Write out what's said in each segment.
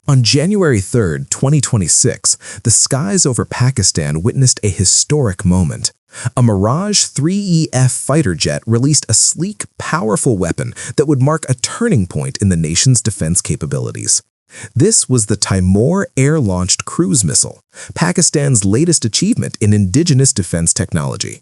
On January 3, 2026, the skies over Pakistan witnessed a historic moment. A Mirage 3EF fighter jet released a sleek, powerful weapon that would mark a turning point in the nation's defense capabilities. This was the Taimore air-launched cruise missile, Pakistan's latest achievement in indigenous defense technology.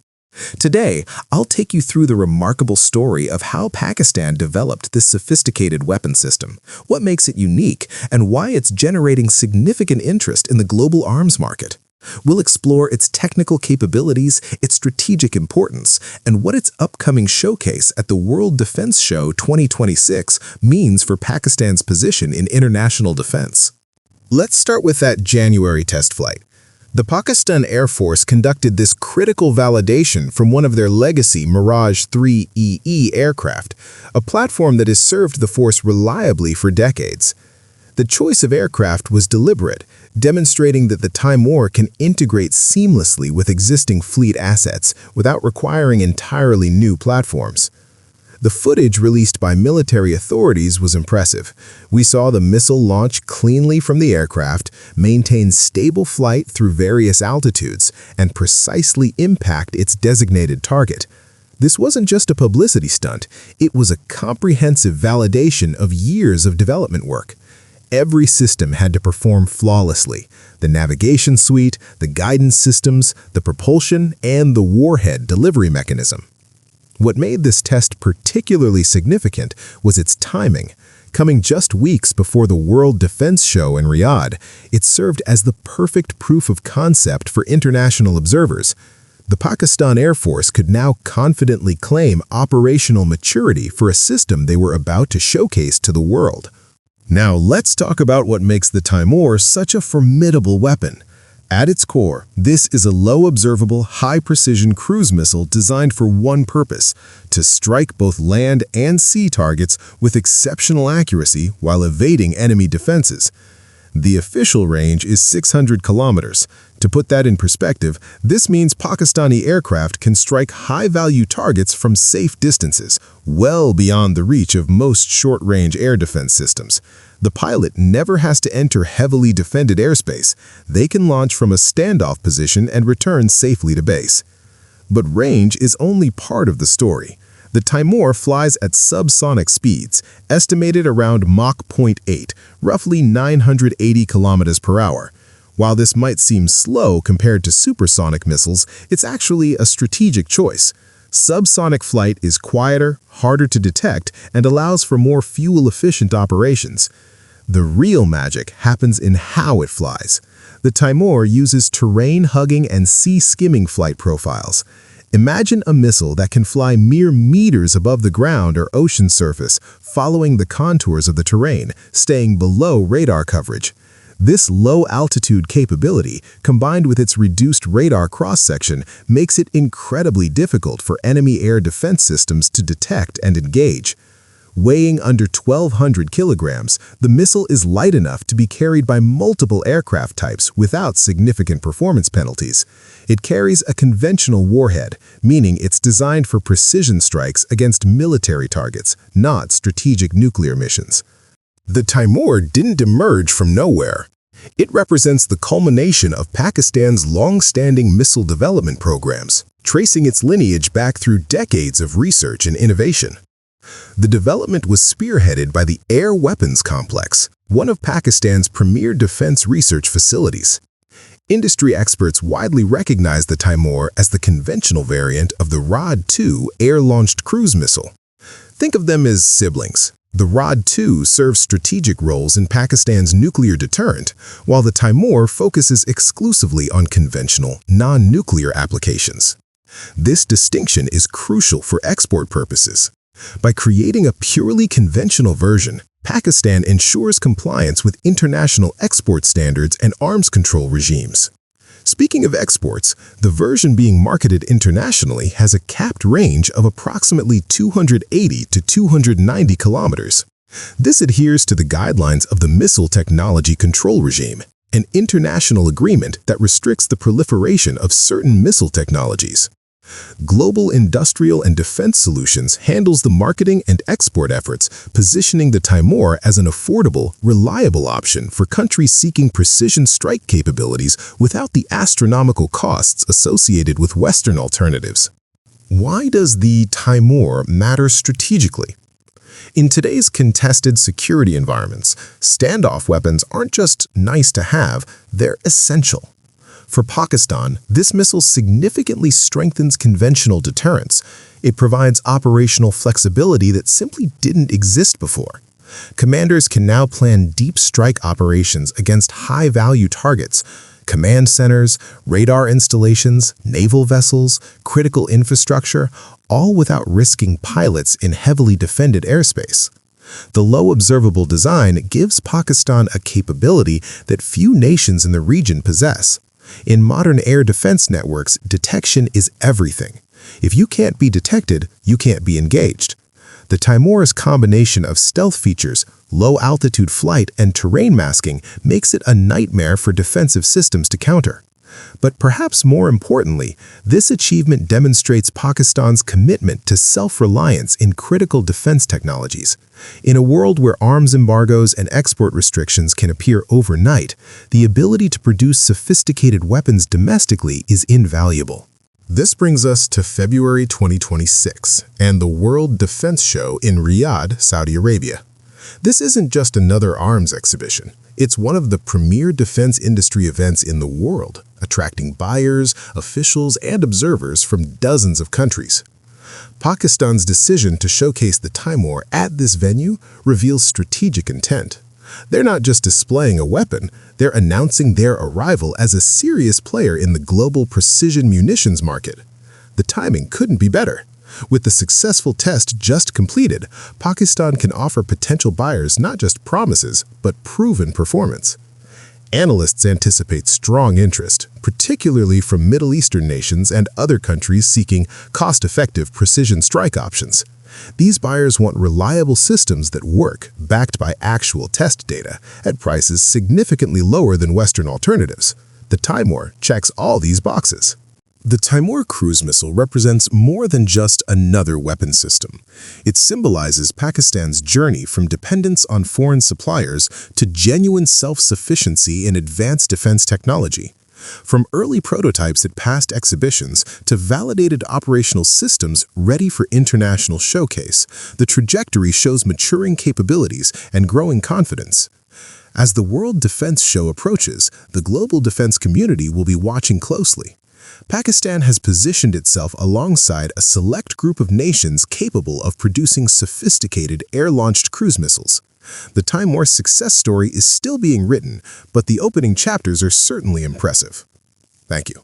Today, I'll take you through the remarkable story of how Pakistan developed this sophisticated weapon system, what makes it unique, and why it's generating significant interest in the global arms market. We'll explore its technical capabilities, its strategic importance, and what its upcoming showcase at the World Defense Show 2026 means for Pakistan's position in international defense. Let's start with that January test flight. The Pakistan Air Force conducted this critical validation from one of their legacy Mirage 3EE aircraft, a platform that has served the force reliably for decades. The choice of aircraft was deliberate, demonstrating that the Taimore can integrate seamlessly with existing fleet assets without requiring entirely new platforms. The footage released by military authorities was impressive. We saw the missile launch cleanly from the aircraft, maintain stable flight through various altitudes, and precisely impact its designated target. This wasn't just a publicity stunt, it was a comprehensive validation of years of development work. Every system had to perform flawlessly: the navigation suite, the guidance systems, the propulsion, and the warhead delivery mechanism. What made this test particularly significant was its timing. Coming just weeks before the World Defense Show in Riyadh, it served as the perfect proof of concept for international observers. The Pakistan Air Force could now confidently claim operational maturity for a system they were about to showcase to the world. Now let's talk about what makes the Taimore such a formidable weapon. At its core, this is a low-observable, high-precision cruise missile designed for one purpose: to strike both land and sea targets with exceptional accuracy while evading enemy defenses. The official range is 600 kilometers. To put that in perspective, this means Pakistani aircraft can strike high-value targets from safe distances, well beyond the reach of most short-range air defense systems. The pilot never has to enter heavily defended airspace. They can launch from a standoff position and return safely to base. But range is only part of the story. The Taimore flies at subsonic speeds, estimated around Mach 0.8, roughly 980 kilometers per hour. While this might seem slow compared to supersonic missiles, it's actually a strategic choice. Subsonic flight is quieter, harder to detect, and allows for more fuel-efficient operations. The real magic happens in how it flies. The Taimore uses terrain-hugging and sea-skimming flight profiles. Imagine a missile that can fly mere meters above the ground or ocean surface, following the contours of the terrain, staying below radar coverage. This low-altitude capability, combined with its reduced radar cross-section, makes it incredibly difficult for enemy air defense systems to detect and engage. Weighing under 1,200 kilograms, the missile is light enough to be carried by multiple aircraft types without significant performance penalties. It carries a conventional warhead, meaning it's designed for precision strikes against military targets, not strategic nuclear missions. The Taimore didn't emerge from nowhere. It represents the culmination of Pakistan's long-standing missile development programs, tracing its lineage back through decades of research and innovation. The development was spearheaded by the Air Weapons Complex, one of Pakistan's premier defense research facilities. Industry experts widely recognize the Taimore as the conventional variant of the Rod-2 air-launched cruise missile. Think of them as siblings. The Rod-2 serves strategic roles in Pakistan's nuclear deterrent, while the Taimore focuses exclusively on conventional, non-nuclear applications. This distinction is crucial for export purposes. By creating a purely conventional version, Pakistan ensures compliance with international export standards and arms control regimes. Speaking of exports, the version being marketed internationally has a capped range of approximately 280 to 290 kilometers. This adheres to the guidelines of the Missile Technology Control Regime, an international agreement that restricts the proliferation of certain missile technologies. Global Industrial and Defense Solutions handles the marketing and export efforts, positioning the Taimore as an affordable, reliable option for countries seeking precision strike capabilities without the astronomical costs associated with Western alternatives. Why does the Taimore matter strategically? In today's contested security environments, standoff weapons aren't just nice to have, they're essential. For Pakistan, this missile significantly strengthens conventional deterrence. It provides operational flexibility that simply didn't exist before. Commanders can now plan deep strike operations against high-value targets, command centers, radar installations, naval vessels, critical infrastructure, all without risking pilots in heavily defended airspace. The low observable design gives Pakistan a capability that few nations in the region possess. In modern air defense networks, detection is everything. If you can't be detected, you can't be engaged. The Taimore's combination of stealth features, low-altitude flight, and terrain masking makes it a nightmare for defensive systems to counter. But perhaps more importantly, this achievement demonstrates Pakistan's commitment to self-reliance in critical defense technologies. In a world where arms embargoes and export restrictions can appear overnight, the ability to produce sophisticated weapons domestically is invaluable. This brings us to February 2026 and the World Defense Show in Riyadh, Saudi Arabia. This isn't just another arms exhibition. It's one of the premier defense industry events in the world, attracting buyers, officials, and observers from dozens of countries. Pakistan's decision to showcase the Taimore at this venue reveals strategic intent. They're not just displaying a weapon, they're announcing their arrival as a serious player in the global precision munitions market. The timing couldn't be better. With the successful test just completed, Pakistan can offer potential buyers not just promises, but proven performance. Analysts anticipate strong interest, particularly from Middle Eastern nations and other countries seeking cost-effective precision strike options. These buyers want reliable systems that work, backed by actual test data, at prices significantly lower than Western alternatives. The Taimore checks all these boxes. The Taimore cruise missile represents more than just another weapon system. It symbolizes Pakistan's journey from dependence on foreign suppliers to genuine self-sufficiency in advanced defense technology. From early prototypes at past exhibitions to validated operational systems ready for international showcase, the trajectory shows maturing capabilities and growing confidence. As the World Defense Show approaches, the global defense community will be watching closely. Pakistan has positioned itself alongside a select group of nations capable of producing sophisticated air-launched cruise missiles. The Taimore's success story is still being written, but the opening chapters are certainly impressive. Thank you.